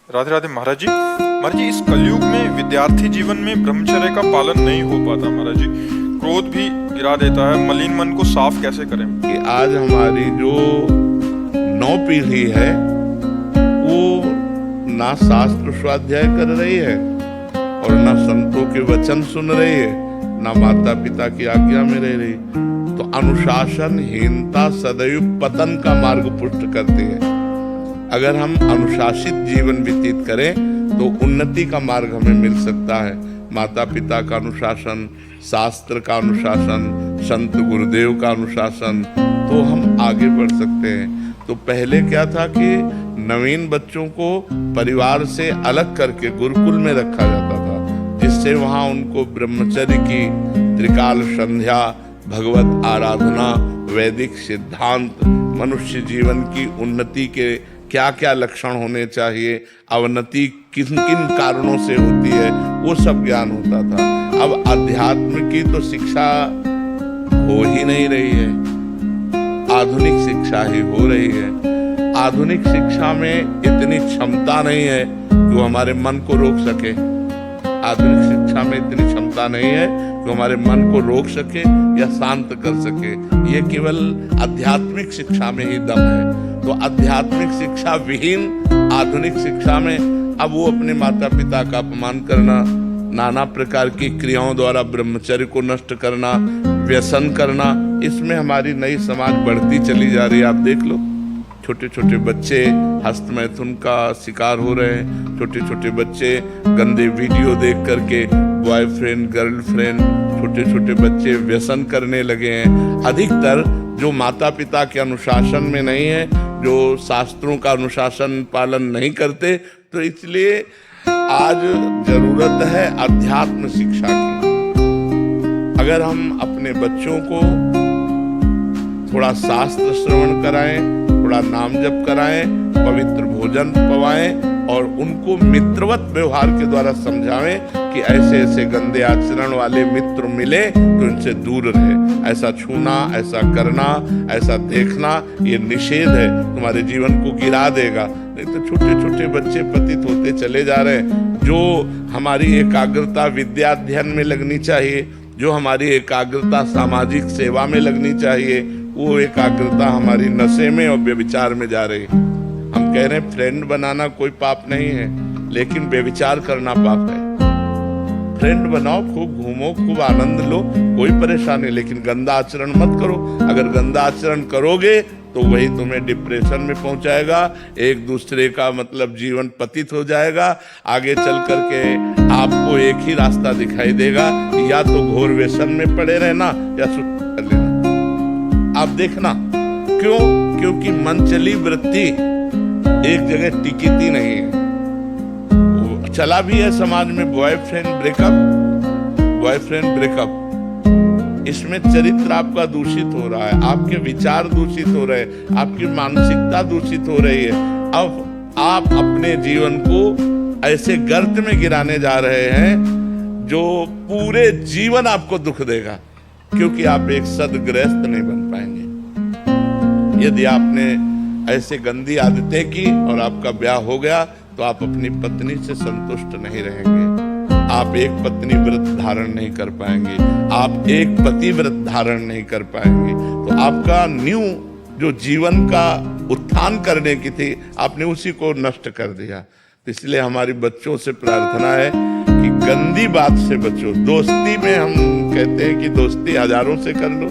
राधे राधे महाराज जी। महाराज जी, इस कलयुग में विद्यार्थी जीवन में ब्रह्मचर्य का पालन नहीं हो पाता महाराज जी। क्रोध भी गिरा देता है, मलिन मन को साफ कैसे करें? कि आज हमारी जो नौ पीढ़ी है वो ना शास्त्र स्वाध्याय कर रही है और ना संतों के वचन सुन रही है, ना माता पिता की आज्ञा में रह रही। तो अनुशासनहीनता सदैव पतन का मार्ग पुष्ट करती है। अगर हम अनुशासित जीवन व्यतीत करें तो उन्नति का मार्ग हमें मिल सकता है। माता पिता का अनुशासन, शास्त्र का अनुशासन, संत गुरुदेव का अनुशासन, तो हम आगे बढ़ सकते हैं। तो पहले क्या था कि नवीन बच्चों को परिवार से अलग करके गुरुकुल में रखा जाता था, जिससे वहाँ उनको ब्रह्मचर्य की त्रिकाल संध्या, भगवत आराधना, वैदिक सिद्धांत, मनुष्य जीवन की उन्नति के क्या क्या लक्षण होने चाहिए, अवनति किन किन कारणों से होती है, वो सब ज्ञान होता था। अब अध्यात्म की तो शिक्षा हो ही नहीं रही है, आधुनिक शिक्षा ही हो रही है। आधुनिक शिक्षा में इतनी क्षमता नहीं है कि वो हमारे मन को रोक सके। आधुनिक शिक्षा में इतनी क्षमता नहीं है कि हमारे मन को रोक सके या शांत कर सके। ये केवल आध्यात्मिक शिक्षा में ही दम है। तो आध्यात्मिक शिक्षा विहीन आधुनिक शिक्षा में अब वो अपने माता पिता का अपमान करना, नाना प्रकार की क्रियाओं द्वारा ब्रह्मचर्य को नष्ट करना, व्यसन करना, इसमें हमारी नई समाज बढ़ती चली जा रही है। आप देख लो, छोटे छोटे बच्चे हस्तमैथुन का शिकार हो रहे हैं। छोटे छोटे बच्चे गंदे वीडियो देख करके बॉयफ्रेंड गर्लफ्रेंड, छोटे छोटे बच्चे व्यसन करने लगे हैं। अधिकतर जो माता पिता के अनुशासन में नहीं है, जो शास्त्रों का अनुशासन पालन नहीं करते, तो इसलिए आज जरूरत है अध्यात्म शिक्षा की। अगर हम अपने बच्चों को थोड़ा शास्त्र श्रवण कराएं, थोड़ा नाम जप कराएं, पवित्र भोजन पवाएं और उनको मित्रवत व्यवहार के द्वारा समझावें कि ऐसे ऐसे गंदे आचरण वाले मित्र मिले तो इनसे दूर रहे। ऐसा छूना, ऐसा करना, ऐसा देखना ये निषेध है, तुम्हारे जीवन को गिरा देगा। नहीं तो छोटे छोटे बच्चे पतित होते चले जा रहे हैं। जो हमारी एकाग्रता विद्या अध्ययन में लगनी चाहिए, जो हमारी एकाग्रता सामाजिक सेवा में लगनी चाहिए, वो एकाग्रता हमारी नशे में और व्यभिचार में जा रही है। हम कह रहे हैं फ्रेंड बनाना कोई पाप नहीं है, लेकिन व्यभिचार करना पाप है। फ्रेंड बनाओ, खूब घूमो, खूब आनंद लो, कोई परेशानी, लेकिन गंदा आचरण मत करो। अगर गंदा आचरण करोगे तो वही तुम्हें डिप्रेशन में पहुंचाएगा, एक दूसरे का मतलब जीवन पतित हो जाएगा। आगे चल करके आपको एक ही रास्ता दिखाई देगा, या तो घोर व्यसन में पड़े रहना या सुख कर लेना। आप देखना, क्यों? क्योंकि मनचली वृत्ति एक जगह टिकती नहीं है। चला भी है समाज में बॉयफ्रेंड ब्रेकअप, इसमें चरित्र आपका दूषित हो रहा है, आपके विचार दूषित हो रहे हैं, आपकी मानसिकता दूषित हो रही है। अब आप अपने जीवन को ऐसे गर्त में गिराने जा रहे हैं जो पूरे जीवन आपको दुख देगा, क्योंकि आप एक सद्गृहस्थ नहीं बन पाएंगे। यदि आपने ऐसे गंदी आदतें की और आपका ब्याह हो गया तो आप अपनी पत्नी से संतुष्ट नहीं रहेंगे। आप एक पत्नी व्रत धारण नहीं कर पाएंगे, आप एक पति व्रत धारण नहीं कर पाएंगे। तो आपका न्यू जो जीवन का उत्थान करने की थी, आपने उसी को नष्ट कर दिया। तो इसलिए हमारी बच्चों से प्रार्थना है कि गंदी बात से बचो। दोस्ती में हम कहते हैं कि दोस्ती हजारों से कर लो,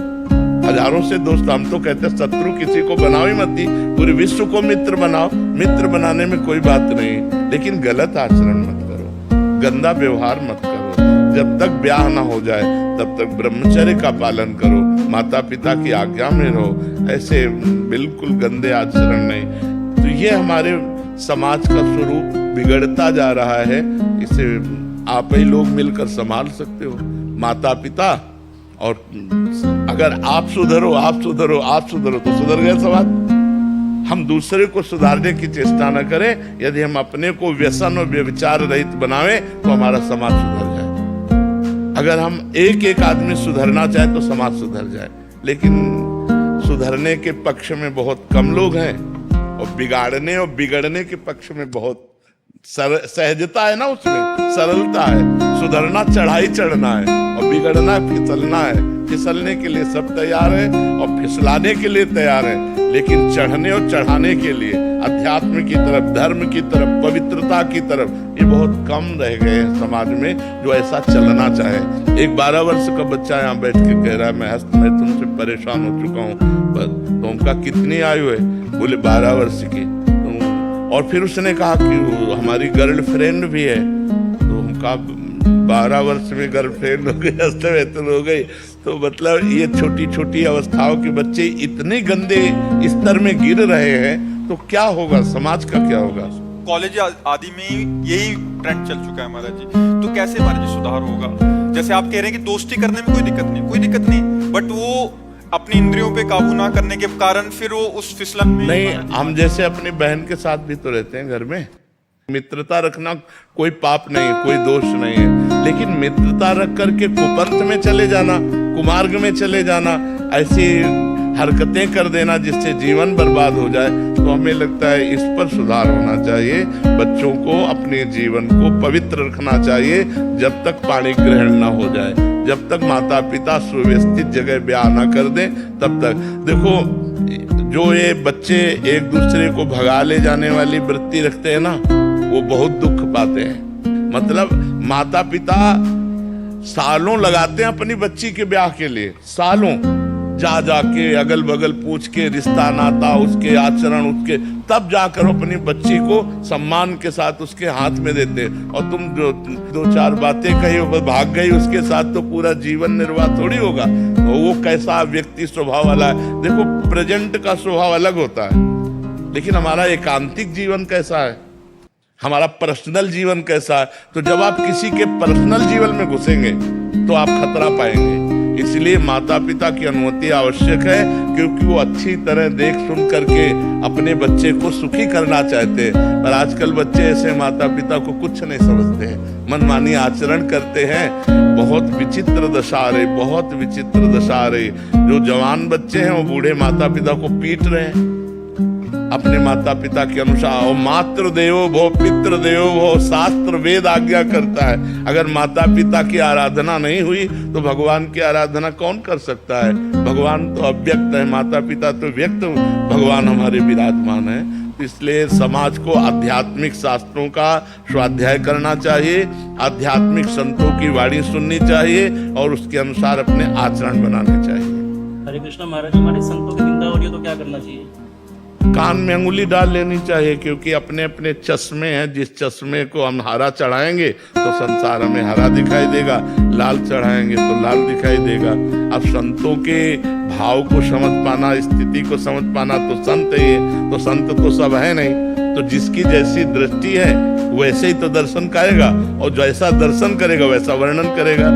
हजारों से दोस्त। हम तो कहते हैं शत्रु किसी को बनाओ ही मत, पूरे विश्व को मित्र बनाओ। मित्र बनाने में कोई बात नहीं, लेकिन गलत आचरण मत करो, गंदा व्यवहार मत करो। जब तक ब्याह ना हो जाए तब तक ब्रह्मचर्य का पालन करो, माता पिता की आज्ञा में रहो, ऐसे बिल्कुल गंदे आचरण नहीं। तो ये हमारे समाज का स्वरूप बिगड़ता जा रहा है। इसे आप ही लोग मिलकर संभाल सकते हो, माता पिता। और अगर आप सुधरो तो सुधर गए समाज। हम दूसरे को सुधारने की चेष्टा न करें। यदि हम अपने को व्यसन और व्यभिचार रहित बनावें तो हमारा समाज सुधर जाए। अगर हम एक एक आदमी सुधरना चाहे तो समाज सुधर जाए, लेकिन सुधरने के पक्ष में बहुत कम लोग हैं और बिगाड़ने और बिगड़ने के पक्ष में बहुत सहजता है ना, उसमें सरलता है। सुधरना चढ़ाई चढ़ना है और बिगड़ना फिसलना है। फिसलने के लिए सब तैयार है और फिसलाने के लिए तैयार है, लेकिन चढ़ने और चढ़ाने के लिए अध्यात्म की तरफ, धर्म की तरफ, पवित्रता की तरफ ये बहुत कम रह गए हैं समाज में जो ऐसा चलना चाहे। एक 12 वर्ष का बच्चा यहाँ बैठ के कह रहा है मैं तुमसे परेशान हो चुका हूँ। तो उनका कितनी आयु है? बोले 12 वर्ष की। और फिर उसने कहा कि वो हमारी गर्लफ्रेंड भी है। तो उनका 12 वर्ष में गर्लफ्रेंड हो गई, हस्तवेतन हो गई। तो मतलब ये छोटी छोटी अवस्थाओं के बच्चे इतने गंदे स्तर में गिर रहे हैं, तो क्या होगा, समाज का क्या होगा? कॉलेज आदि में यही ट्रेंड चल चुका है महाराज जी। तो कैसे महाराज जी सुधार होगा? जैसे आप कह रहे हैं कि दोस्ती करने में कोई दिक्कत नहीं, बट वो अपनी इंद्रियों पे काबू ना करने के कारण फिर वो उस फिसलन में नहीं। हम जैसे अपनी बहन के साथ भी तो रहते हैं घर में। मित्रता रखना कोई पाप नहीं, कोई दोष नहीं है, लेकिन मित्रता रख करके कुपंथ में चले जाना, कुमार्ग में चले जाना, ऐसी हरकतें कर देना जिससे जीवन बर्बाद हो जाए, तो हमें लगता है इस पर सुधार होना चाहिए। बच्चों को अपने जीवन को पवित्र रखना चाहिए जब तक पाणी ग्रहण ना हो जाए, जब तक माता पिता सुव्यवस्थित जगह ब्याह ना कर दें, तब तक। देखो, जो ये बच्चे एक दूसरे को भगा ले जाने वाली वृत्ति रखते हैं ना, वो बहुत दुख पाते हैं। मतलब माता पिता सालों लगाते हैं अपनी बच्ची के ब्याह के लिए, सालों जा जाके अगल बगल पूछ के रिश्ता नाता, उसके आचरण, उसके, तब जाकर अपनी बच्ची को सम्मान के साथ उसके हाथ में देते। और तुम जो 2-4 बातें कही भाग गई उसके साथ, तो पूरा जीवन निर्वाह थोड़ी होगा। तो वो कैसा व्यक्ति स्वभाव वाला है? देखो, प्रेजेंट का स्वभाव अलग होता है, लेकिन हमारा एकांतिक जीवन कैसा है, हमारा पर्सनल जीवन कैसा है? तो जब आप किसी के पर्सनल जीवन में घुसेंगे तो आप खतरा पाएंगे। इसलिए माता पिता की अनुमति आवश्यक है, क्योंकि वो अच्छी तरह देख सुन करके अपने बच्चे को सुखी करना चाहते हैं। पर आजकल बच्चे ऐसे माता पिता को कुछ नहीं समझते हैं, मनमानी आचरण करते हैं। बहुत विचित्र दशा आ रही, बहुत विचित्र दशा आ रही। जो जवान बच्चे हैं वो बूढ़े माता पिता को पीट रहे हैं अपने माता पिता के अनुसार। और मातृ देवो भव पितृ देवो भव, शास्त्र वेद आज्ञा करता है। अगर माता पिता की आराधना नहीं हुई तो भगवान की आराधना कौन कर सकता है? भगवान तो अव्यक्त है, माता पिता तो व्यक्त भगवान हमारे विराजमान है। इसलिए समाज को आध्यात्मिक शास्त्रों का स्वाध्याय करना चाहिए, आध्यात्मिक संतों की वाणी सुननी चाहिए और उसके अनुसार अपने आचरण बनाने चाहिए। हरे कृष्ण महाराज, हमारे संतों की निंदा हो रही है तो क्या करना चाहिए? कान में अंगुली डाल लेनी चाहिए, क्योंकि अपने अपने चश्मे हैं। जिस चश्मे को हम हरा चढ़ाएंगे तो संसार हमें हरा दिखाई देगा, लाल चढ़ाएंगे तो लाल दिखाई देगा। अब संतों के भाव को समझ पाना, स्थिति को समझ पाना, तो संत है। तो संत तो सब है नहीं, तो जिसकी जैसी दृष्टि है वैसे ही तो दर्शन करेगा, और जैसा दर्शन करेगा वैसा वर्णन करेगा।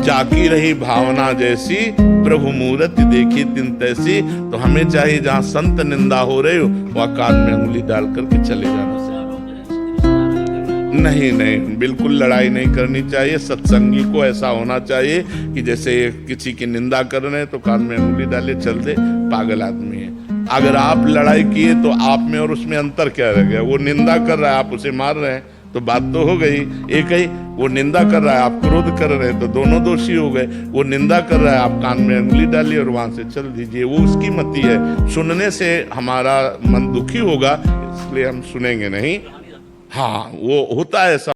जाकी रही भावना जैसी, प्रभु मूरत देखी तिन तैसी। तो हमें चाहिए जहाँ संत निंदा हो रही हो वहाँ कान में उंगली डाल करके चले जाना। नहीं, बिल्कुल लड़ाई नहीं करनी चाहिए। सत्संगी को ऐसा होना चाहिए कि जैसे किसी की निंदा कर रहे हैं तो कान में उंगली डाले, चल दे, पागल आदमी है। अगर आप लड़ाई किए तो आप में और उसमें अंतर क्या रह गया? वो निंदा कर रहा है, आप उसे मार रहे हैं, तो बात तो हो गई एक ही। वो निंदा कर रहा है, आप क्रोध कर रहे हैं, तो दोनों दोषी हो गए। वो निंदा कर रहा है, आप कान में उंगली डालिए और वहां से चल दीजिए। वो उसकी मति है। सुनने से हमारा मन दुखी होगा, इसलिए हम सुनेंगे नहीं। हाँ, वो होता है ऐसा।